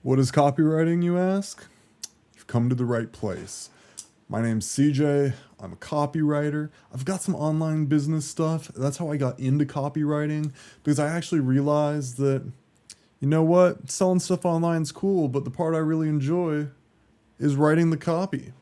What is copywriting, you ask? You've come to the right place. My name's CJ. I'm a copywriter. I've got some online business stuff. That's how I got into copywriting, because I actually realized that, you know what, selling stuff online is cool, but the part I really enjoy is writing the copy.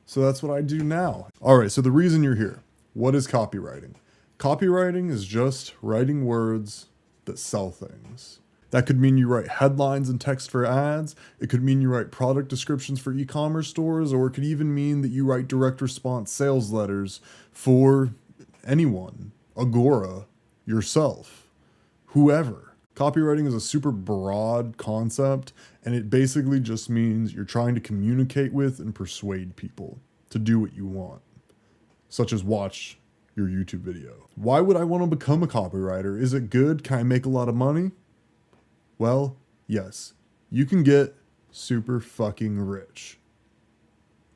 So that's what I do now. All right, so the reason you're here, what is copywriting? Copywriting is just writing words that sell things. That could mean you write headlines and text for ads. It could mean you write product descriptions for e-commerce stores, or it could even mean that you write direct response sales letters for anyone, Agora, yourself, whoever. Copywriting is a super broad concept, and it basically just means you're trying to communicate with and persuade people to do what you want, such as watch your YouTube video. Why would I want to become a copywriter? Is it good? Can I make a lot of money? Well, yes, you can get super fucking rich.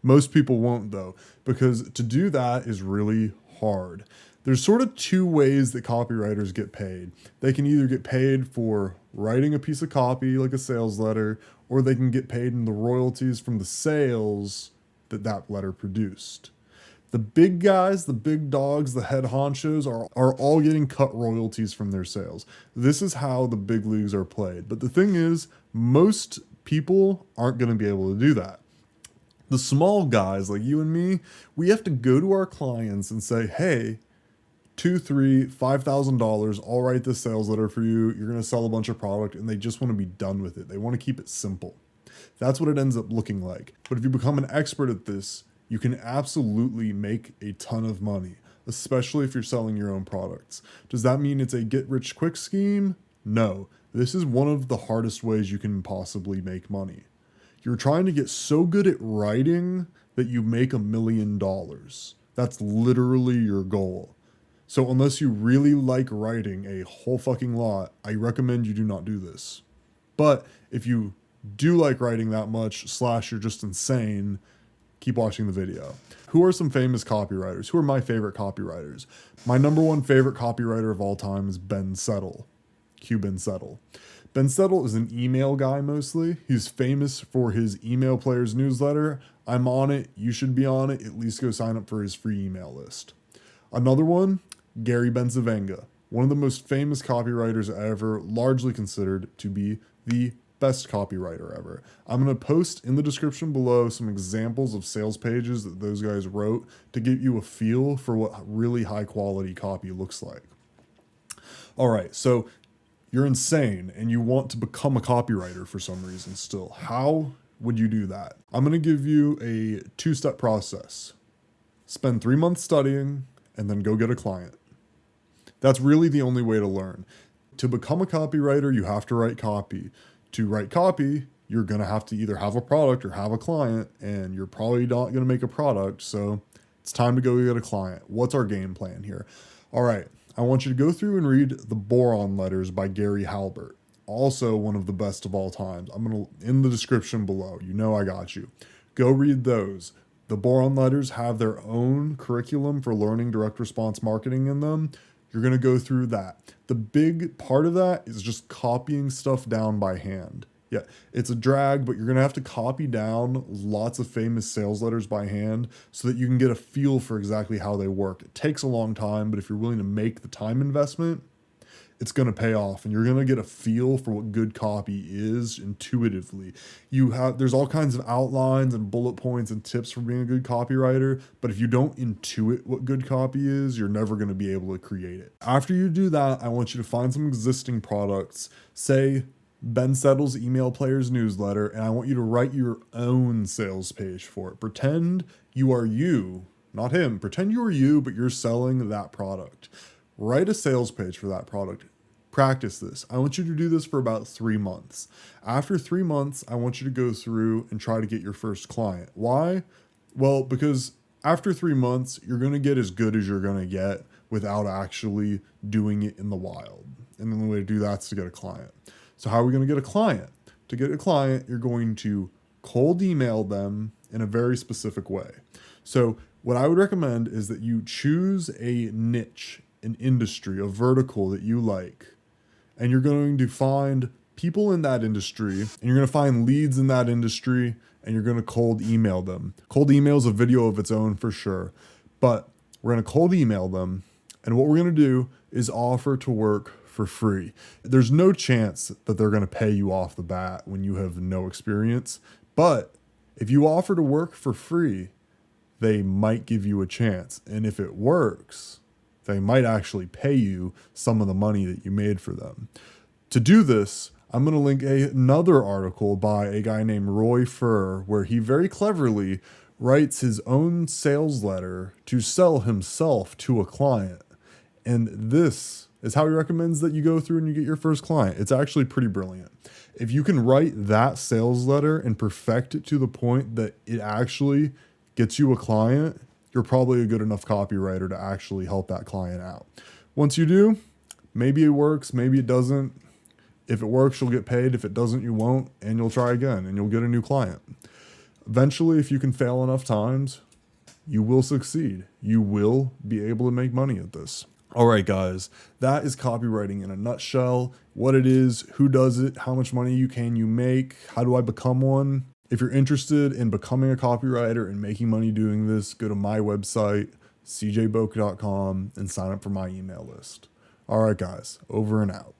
Most people won't though, because to do that is really hard. There's sort of two ways that copywriters get paid. They can either get paid for writing a piece of copy, like a sales letter, or they can get paid in the royalties from the sales that letter produced. The big guys, the big dogs, the head honchos are all getting cut royalties from their sales. This is how the big leagues are played. But the thing is, most people aren't going to be able to do that. The small guys like you and me, we have to go to our clients and say, hey, $2,000, $3,000, $5,000, I'll write this sales letter for you. You're going to sell a bunch of product, and they just want to be done with it. They want to keep it simple. That's what it ends up looking like. But if you become an expert at this, you can absolutely make a ton of money, especially if you're selling your own products. Does that mean it's a get-rich-quick scheme? No. This is one of the hardest ways you can possibly make money. You're trying to get so good at writing that you make $1 million. That's literally your goal. So unless you really like writing a whole fucking lot, I recommend you do not do this. But if you do like writing that much, / you're just insane, keep watching the video. Who are some famous copywriters? Who are my favorite copywriters? My number one favorite copywriter of all time is Ben Settle. Q Ben Settle. Ben Settle is an email guy mostly. He's famous for his email players newsletter. I'm on it. You should be on it. At least go sign up for his free email list. Another one, Gary Bencivenga. One of the most famous copywriters ever, largely considered to be the best copywriter ever. I'm going to post in the description below some examples of sales pages that those guys wrote to give you a feel for what really high quality copy looks like. All right, so you're insane and you want to become a copywriter for some reason still. How would you do that? I'm going to give you a 2-step process. Spend 3 months studying and then go get a client. That's really the only way to learn. To become a copywriter, you have to write copy. To write copy, you're going to have to either have a product or have a client, and you're probably not going to make a product, so it's time to go get a client. What's our game plan here? All right, I want you to go through and read The Boron Letters by Gary Halbert, also one of the best of all time. I'm going to, in the description below, you know I got you. Go read those. The Boron Letters have their own curriculum for learning direct response marketing in them. You're going to go through that. The big part of that is just copying stuff down by hand. Yeah, it's a drag, but you're going to have to copy down lots of famous sales letters by hand so that you can get a feel for exactly how they work. It takes a long time, but if you're willing to make the time investment, it's going to pay off, and you're going to get a feel for what good copy is intuitively. There's all kinds of outlines and bullet points and tips for being a good copywriter, but if you don't intuit what good copy is, you're never going to be able to create it. After you do that, I want you to find some existing products, say Ben Settle's email players newsletter, and I want you to write your own sales page for it. Pretend you are you, not him. Pretend you are you, but you're selling that product. Write a sales page for that product. Practice this. I want you to do this for about 3 months. After 3 months, I want you to go through and try to get your first client. Why? Well, because after 3 months, you're going to get as good as you're going to get without actually doing it in the wild. And the only way to do that is to get a client. So how are we going to get a client? To get a client, you're going to cold email them in a very specific way. So what I would recommend is that you choose a niche, an industry, a vertical that you like, and you're going to find people in that industry, and you're going to find leads in that industry, and you're going to cold email them. Cold email is a video of its own for sure, but we're going to cold email them. And what we're going to do is offer to work for free. There's no chance that they're going to pay you off the bat when you have no experience. But if you offer to work for free, they might give you a chance. And if it works, they might actually pay you some of the money that you made for them. To do this, I'm going to link another article by a guy named Roy Furr, where he very cleverly writes his own sales letter to sell himself to a client. And this is how he recommends that you go through and you get your first client. It's actually pretty brilliant. If you can write that sales letter and perfect it to the point that it actually gets you a client, you're probably a good enough copywriter to actually help that client out. Once you do, maybe it works, maybe it doesn't. If it works, you'll get paid. If it doesn't, you won't, and you'll try again and you'll get a new client. Eventually, if you can fail enough times, you will succeed. You will be able to make money at this. All right, guys, that is copywriting in a nutshell. What it is, who does it, how much money you make, how do I become one? If you're interested in becoming a copywriter and making money doing this, go to my website, cjboak.com, and sign up for my email list. All right, guys, over and out.